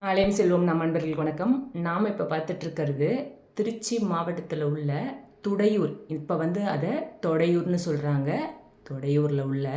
ஆலயம் செல்வம் நம் அன்பர்களுக்கு வணக்கம். நாம் இப்போ பார்த்துட்டு இருக்கிறது திருச்சி மாவட்டத்தில் உள்ள துடையூர். இப்போ அதை தொடையூர்னு சொல்கிறாங்க. தொடையூரில் உள்ள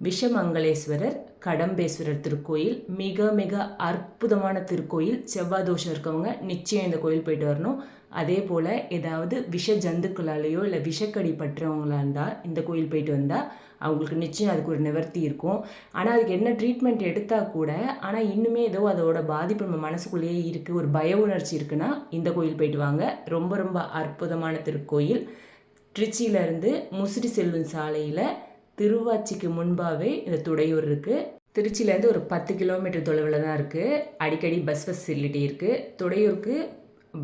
விஷமங்களேஸ்வரர் கடம்பேஸ்வரர் திருக்கோயில் மிக மிக அற்புதமான திருக்கோயில். செவ்வாய் தோஷம் இருக்கவங்க நிச்சயம் இந்த கோயில் போயிட்டு வரணும். அதே போல் ஏதாவது விஷ ஜந்துக்களாலேயோ இல்லை விஷக்கடி பற்றவங்களா இருந்தால் இந்த கோயில் போயிட்டு வந்தால் அவங்களுக்கு நிச்சயம் அதுக்கு ஒரு நிவர்த்தி இருக்கும். ஆனால் அதுக்கு என்ன ட்ரீட்மெண்ட் எடுத்தால் கூட ஆனால் இன்னுமே ஏதோ அதோட பாதிப்பு நம்ம மனசுக்குள்ளேயே இருக்குது, ஒரு பய உணர்ச்சி இருக்குன்னா இந்த கோயில் போயிட்டு வாங்க. ரொம்ப ரொம்ப அற்புதமான திருக்கோயில். திருச்சியிலேருந்து முசிறி செல்லும் சாலையில் திருவாச்சிக்கு முன்பாகவே இந்த துடையூர் இருக்குது. திருச்சியிலேருந்து ஒரு 10 கிலோமீட்டர் தொலைவில் தான் இருக்குது. அடிக்கடி பஸ் ஃபெசிலிட்டி இருக்குது. துடையூருக்கு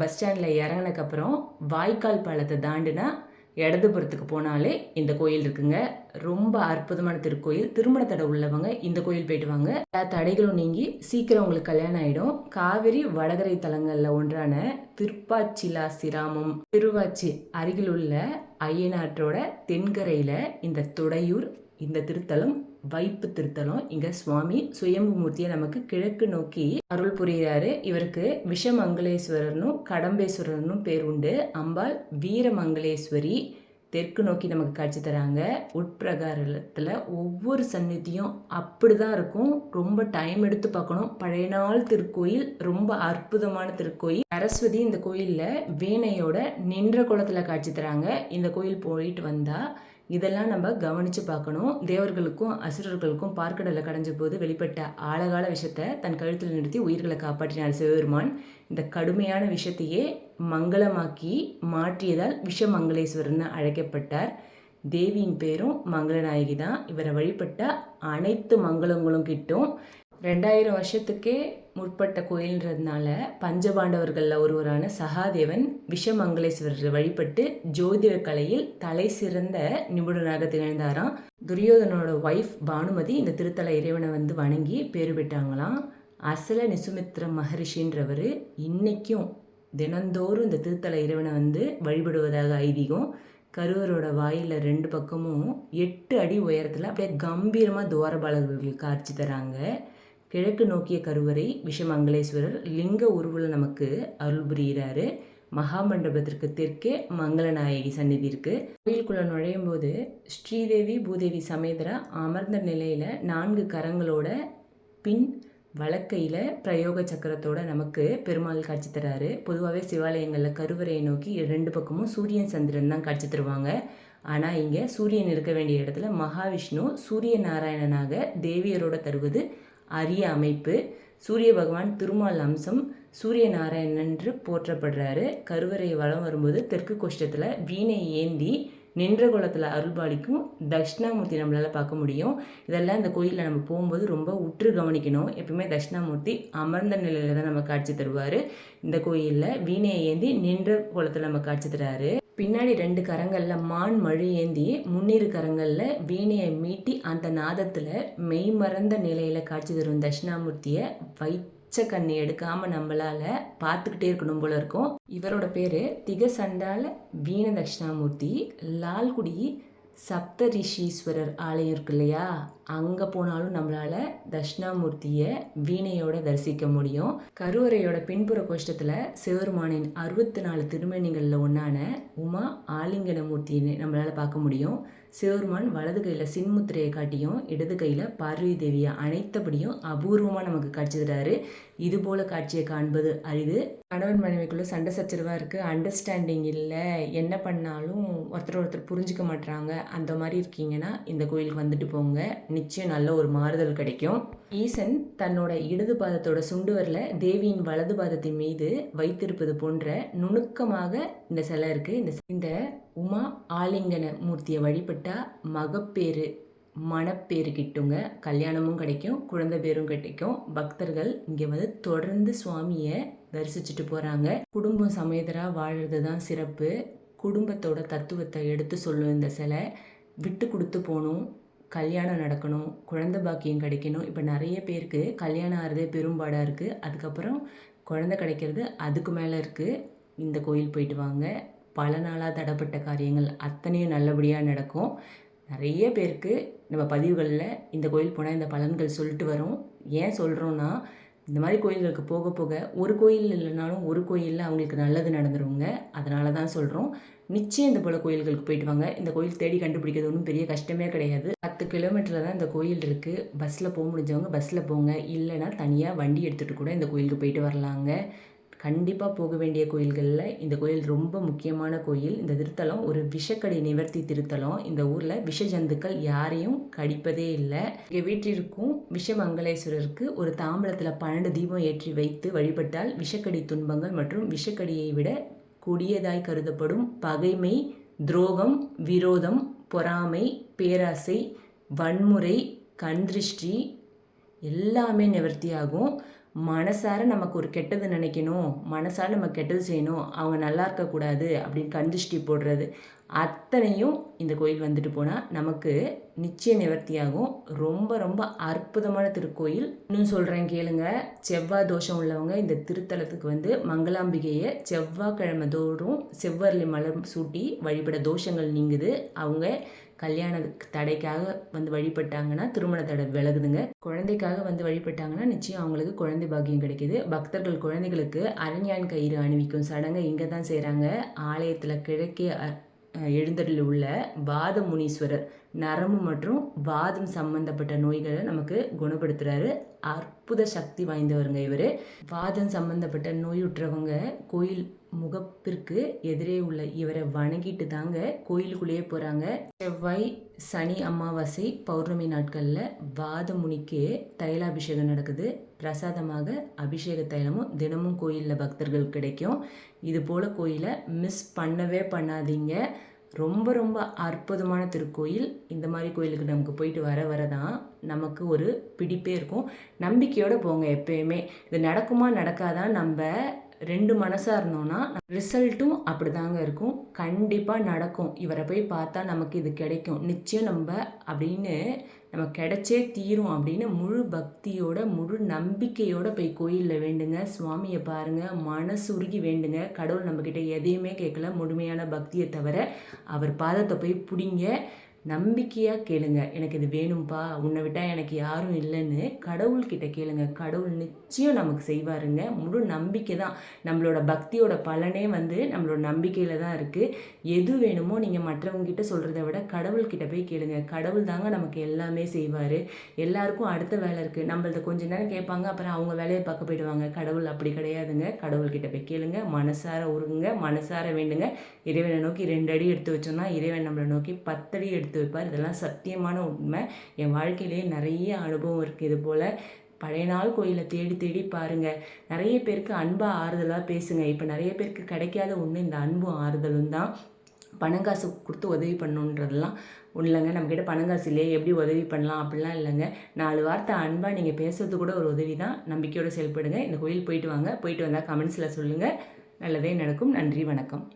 பஸ் ஸ்டாண்டில் இறங்கினதுக்கப்புறம் வாய்க்கால் பாலத்தை தாண்டினா இடதுபுறத்துக்கு போனாலே இந்த கோயில் இருக்குங்க. ரொம்ப அற்புதமான திருக்கோயில். திருமண தடை உள்ளவங்க இந்த கோயில் போயிட்டு வாங்க. எல்லா தடைகளும் நீங்கி சீக்கிரம் உங்களுக்கு கல்யாணம் ஆகிடும். காவிரி வடகரை தலங்களில் ஒன்றான திருப்பாச்சிலாசிராமம் திருவாச்சி அருகில் உள்ள ஐயனாற்றோட தென்கரையில் இந்த துடையூர், இந்த திருத்தலம் வைப்பு திருத்தலம். இங்க சுவாமி சுயம்பு மூர்த்தியை நமக்கு கிழக்கு நோக்கி அருள் புரிகிறாரு. இவருக்கு விஷமங்களேஸ்வரர்னும் கடம்பேஸ்வரர்னும் பேர் உண்டு. அம்பாள் வீரமங்களேஸ்வரி தெற்கு நோக்கி நமக்கு காட்சி தராங்க. உட்பிரகாரத்தில் ஒவ்வொரு சந்நிதியும் அப்படிதான் இருக்கும். ரொம்ப டைம் எடுத்து பார்க்கணும். பழைய நாள் திருக்கோயில், ரொம்ப அற்புதமான திருக்கோயில். சரஸ்வதி இந்த கோயிலில் வீணையோட நின்ற குளத்தில் காட்சி தராங்க. இந்த கோயில் போயிட்டு வந்தால் இதெல்லாம் நம்ம கவனித்து பார்க்கணும். தேவர்களுக்கும் அசுரர்களுக்கும் பார்க்கடலை கடைஞ்ச போது வெளிப்பட்ட ஆழகால விஷத்தை தன் கழுத்தில் நிறுத்தி உயிர்களை காப்பாற்றினார் சிவபெருமான். இந்த கடுமையான விஷத்தையே மங்களமாக்கி மாற்றியதால் விஷமங்களேஸ்வரர்னு அழைக்கப்பட்டார். தேவியின் பேரும் மங்களநாயகி தான். இவரை வழிபட்ட அனைத்து மங்களங்களும் கிட்டும். 2000 வருஷத்துக்கே முற்பட்ட கோயில்ன்றதுனால பஞ்சபாண்டவர்களில் ஒருவரான சகாதேவன் விஷமங்களேஸ்வரரை வழிபட்டு ஜோதிட கலையில் தலை சிறந்த நிபுணராக திகழ்ந்தாராம். துரியோதனோட ஒய்ஃப் பானுமதி இந்த திருத்தல இறைவனை வணங்கி பேரு பெற்றாங்களாம். அசல நிசுமித்ர மகரிஷின்றவர் இன்னைக்கும் தினந்தோறும் இந்த திருத்தல இறைவனை வழிபடுவதாக ஐதீகம். கருவரோட வாயில் 2 பக்கமும் 8 அடி உயரத்தில் அப்படியே கம்பீரமாக துவாரபாலகர்கள் காட்சி தராங்க. கிழக்கு நோக்கிய கருவறை விஷமங்களேஸ்வரர் லிங்க உருவில் நமக்கு அருள் புரிகிறாரு. மகாமண்டபத்திற்கு தெற்கே மங்களநாயகி சந்நிதி இருக்கு. கோயிலுக்குள்ள நுழையும் போது ஸ்ரீதேவி பூதேவி சமேதரா அமர்ந்த நிலையில 4 கரங்களோட பின் வலக்கையில் பிரயோக சக்கரத்தோட நமக்கு பெருமாள் காட்சி தராரு. பொதுவாகவே சிவாலயங்களில் கருவறையை நோக்கி 2 பக்கமும் சூரியன் சந்திரன் தான் காட்சி தருவாங்க. ஆனால் இங்கே சூரியன் இருக்க வேண்டிய இடத்துல மகாவிஷ்ணு சூரிய நாராயணனாக தேவியரோட தருவது அரிய அமைப்பு. சூரிய பகவான் திருமால் அம்சம் சூரிய நாராயணன் என்று போற்றப்படுறாரு. கருவறை வலம் வரும்போது தெற்கு கோஷ்டத்தில் வீணை ஏந்தி நின்ற குளத்தில் அருள்பாலிக்கும் தட்சிணாமூர்த்தி நம்மளால் பார்க்க முடியும். இதெல்லாம் இந்த கோயிலில் நம்ம போகும்போது ரொம்ப உற்று கவனிக்கணும். எப்பவுமே தட்சிணாமூர்த்தி அமர்ந்த நிலையில் தான் நம்ம காட்சி தருவார். இந்த கோயிலில் வீணையை ஏந்தி நின்ற குளத்தில் நம்ம காட்சி தராரு. பின்னாடி 2 கரங்களில் மான் மழு ஏந்தி முன்னிரு கரங்களில் வீணையை மீட்டி அந்த நாதத்தில் மெய்மறந்த நிலையில் காட்சி தரும் தட்சிணாமூர்த்தியை கண்ணி எடுக்காமல் நம்மளால் பார்த்துக்கிட்டே இருக்கணும் போல இருக்கும். இவரோட பேர் திகசண்டால வீண தட்சிணாமூர்த்தி. லால்குடி சப்தரிஷீஸ்வரர் ஆலயம் இருக்கு இல்லையா, அங்கே போனாலும் நம்மளால் தட்சிணாமூர்த்தியை வீணையோட தரிசிக்க முடியும். கருவறையோட பின்புற கோஷ்டத்தில் சிவருமானின் 64 திருமேனிகளில் ஒன்றான உமா ஆலிங்கன மூர்த்தியை நம்மளால் பார்க்க முடியும். சிவருமான் வலது கையில் சின்முத்திரையை காட்டியும் இடது கையில் பார்வதி தேவியை அனைத்தபடியும் அபூர்வமாக நமக்கு காட்சி தராரு. இதுபோல் காட்சியை காண்பது அரிது. கணவன் மனைவிக்குள்ளே சண்டை சச்சரவாக இருக்குது, அண்டர்ஸ்டாண்டிங் இல்லை, என்ன பண்ணாலும் ஒருத்தர் புரிஞ்சிக்க மாட்டுறாங்க, அந்த மாதிரி இருக்கீங்கன்னா இந்த கோயிலுக்கு வந்துட்டு போங்க. நிச்சயம் நல்ல ஒரு மாறுதல் கிடைக்கும். ஈசன் தன்னோட இடது பாதத்தோட சுண்டுவரில் தேவியின் வலது பாதத்தின் மீது வைத்திருப்பது போன்ற நுணுக்கமாக இந்த சிலை இருக்குது. இந்த உமா ஆலிங்கன மூர்த்தியை வழிபட்டா மகப்பேறு மனப்பேறு கிட்டுங்க. கல்யாணமும் கிடைக்கும், குழந்தை பேரும் கிடைக்கும். பக்தர்கள் இங்கே தொடர்ந்து சுவாமியை தரிசிச்சுட்டு போகிறாங்க. குடும்பம் சமேதராக வாழ்கிறது தான் சிறப்பு. குடும்பத்தோட தத்துவத்தை எடுத்து சொல்லும் இந்த சிலை. விட்டு கொடுத்து போகணும், கல்யாணம் நடக்கணும், குழந்தை பாக்கியம் கிடைக்கணும். இப்போ நிறைய பேருக்கு கல்யாணம் ஆகிறதே பெரும்பாடாக இருக்குது. அதுக்கப்புறம் குழந்தை கிடைக்கிறது அதுக்கு மேலே இருக்குது. இந்த கோயில் போயிட்டு வாங்க. பல நாளாக தடைப்பட்ட காரியங்கள் அத்தனையும் நல்லபடியாக நடக்கும். நிறைய பேருக்கு நம்ம பதிவுகளில் இந்த கோயில் போனால் இந்த பலன்கள் சொல்லிட்டு வரோம். ஏன் சொல்கிறோன்னா, இந்த மாதிரி கோயில்களுக்கு போக போக ஒரு கோயில் இல்லைனாலும் ஒரு கோயிலில் அவங்களுக்கு நல்லது நடந்துருங்க. அதனால தான் சொல்கிறோம். நிச்சயம் இந்த போல் கோயில்களுக்கு போயிட்டு வாங்க. இந்த கோயில் தேடி கண்டுபிடிக்கிறது ஒன்றும் பெரிய கஷ்டமே கிடையாது. 10 கிலோமீட்டரில் தான் இந்த கோயில் இருக்குது. பஸ்ஸில் போக முடிஞ்சவங்க பஸ்ஸில் போங்க. இல்லைன்னா தனியாக வண்டி எடுத்துகிட்டு கூட இந்த கோயிலுக்கு போயிட்டு வரலாங்க. கண்டிப்பாக போக வேண்டிய கோயில்களில் இந்த கோயில் ரொம்ப முக்கியமான கோயில். இந்த திருத்தலம் ஒரு விஷக்கடி நிவர்த்தி திருத்தலம். இந்த ஊரில் விஷ ஜந்துக்கள் யாரையும் கடிப்பதே இல்லை. இங்கே வீட்டிற்கும் விஷமங்கலேஸ்வரருக்கு ஒரு தாம்பலத்தில் 12 தீபம் ஏற்றி வைத்து வழிபட்டால் விஷக்கடி துன்பங்கள் மற்றும் விஷக்கடியை விட கொடியதாய் கருதப்படும் பகைமை, துரோகம், விரோதம், பொறாமை, பேராசை, வன்முறை, கண்திருஷ்டி எல்லாமே நிவர்த்தியாகும். மனசார நமக்கு ஒரு கெட்டது நினைக்கணும், மனசார நம்ம கெட்டது செய்யணும், அவங்க நல்லா இருக்கக்கூடாது அப்படின்னு கண்திருஷ்டி போடுறது அத்தனையும் இந்த கோயில் வந்துட்டு போனால் நமக்கு நிச்சயம் நிவர்த்தியாகும். ரொம்ப ரொம்ப அற்புதமான திருக்கோயில். இன்னும் சொல்கிறேன் கேளுங்க. செவ்வாய் தோஷம் உள்ளவங்க இந்த திருத்தலத்துக்கு மங்களாம்பிகையை செவ்வாய்க்கிழமை தோறும் செவ்வரளி மலர் சூட்டி வழிபட தோஷங்கள் நீங்குது. அவங்க கல்யாண தடைக்காக வழிபட்டாங்கன்னா திருமண தடை விலகுதுங்க. குழந்தைக்காக வழிபட்டாங்கன்னா நிச்சயம் அவங்களுக்கு குழந்தை பாக்கியம் கிடைக்குது. பக்தர்கள் குழந்தைகளுக்கு அரண்யான் கயிறு அணிவிக்கும் சடங்கை இங்கே தான் செய்கிறாங்க. ஆலயத்தில் கிழக்கே எழுந்தருளி உள்ள வாத முனீஸ்வரர் நரம்பு மற்றும் வாதம் சம்பந்தப்பட்ட நோய்களை நமக்கு குணப்படுத்துறாரு. அற்புத சக்தி வாய்ந்தவருங்க இவர். வாதம் சம்பந்தப்பட்ட நோயுற்றவங்க கோயில் முகப்பிற்கு எதிரே உள்ள இவரை வணங்கிட்டு தாங்க கோயிலுக்குள்ளேயே போகிறாங்க. செவ்வாய், சனி, அமாவாசை, பௌர்ணமி நாட்களில் வாதமுனிக்கு தைலாபிஷேகம் நடக்குது. பிரசாதமாக அபிஷேக தைலமும் தினமும் கோயிலில் பக்தர்கள் கிடைக்கும். இது போல் கோயிலை மிஸ் பண்ணவே பண்ணாதீங்க. ரொம்ப ரொம்ப அற்புதமான திருக்கோயில். இந்த மாதிரி கோயிலுக்கு நமக்கு போயிட்டு வர தான் நமக்கு ஒரு பிடிப்பே இருக்கும். நம்பிக்கையோடு போங்க. எப்பயுமே இது நடக்குமா நடக்காதான் நம்ம 2 மனசாக இருந்தோன்னா ரிசல்ட்டும் அப்படி தாங்க இருக்கும். கண்டிப்பாக நடக்கும். இவரை போய் பார்த்தா நமக்கு இது கிடைக்கும் நிச்சயம் நம்ம அப்படின்னு நம்ம கிடைச்சே தீரும் அப்படின்னு முழு பக்தியோட முழு நம்பிக்கையோடு போய் கோயிலில் வேண்டுங்க. சுவாமியை பாருங்கள், மனசுருகி வேண்டுங்க. கடவுள் நம்மக்கிட்ட எதையுமே கேட்கல, முழுமையான பக்தியை தவிர. அவர் பாதத்தை போய் பிடிங்க. நம்பிக்கையாக கேளுங்க. எனக்கு இது வேணும்ப்பா, உன்னை விட்டால் எனக்கு யாரும் இல்லைன்னு கடவுள்கிட்ட கேளுங்க. கடவுள் நிச்சயம் நமக்கு செய்வாருங்க. முழு நம்பிக்கை தான். நம்மளோட பக்தியோட பலனே நம்மளோட நம்பிக்கையில் தான் இருக்குது. எது வேணுமோ நீங்கள் மற்றவங்ககிட்ட சொல்கிறத விட கடவுள்கிட்ட போய் கேளுங்க. கடவுள் தாங்க நமக்கு எல்லாமே செய்வார். எல்லாருக்கும் அடுத்த வேலை இருக்குது. நம்மள்ட்ட கொஞ்ச நேரம் கேட்பாங்க, அப்புறம் அவங்க வேலையை பார்க்க போயிடுவாங்க. கடவுள் அப்படி கிடையாதுங்க. கடவுள்கிட்ட போய் கேளுங்க. மனசார உருகுங்க, மனசார வேண்டுங்க. இறைவனை நோக்கி 2 அடி எடுத்து வச்சோம்னா இறைவன் நம்மளை நோக்கி 10 அடி எடுத்து வைப்பார். இதெல்லாம் சத்தியமான உண்மை. என் வாழ்க்கையிலே நிறைய அனுபவம் இருக்குது. இது போல் பழைய நாள் கோயிலை தேடி தேடி பாருங்கள். நிறைய பேருக்கு அன்பாக ஆறுதலாக பேசுங்க. இப்போ நிறைய பேருக்கு கிடைக்காத ஒன்று இந்த அன்பும் ஆறுதலும் தான். பணங்காசு கொடுத்து உதவி பண்ணணுன்றதெல்லாம் இல்லைங்க. நம்மக்கிட்ட பணங்காசு இல்லையே, எப்படி உதவி பண்ணலாம் அப்படிலாம் இல்லைங்க. 4 வார்த்தை அன்பாக நீங்கள் பேசுறது கூட ஒரு உதவி தான். நம்பிக்கையோடு செயல்படுங்க. இந்த கோயில் போயிட்டு வாங்க. போயிட்டு வந்தால் கமெண்ட்ஸில் சொல்லுங்கள். நல்லதே நடக்கும். நன்றி, வணக்கம்.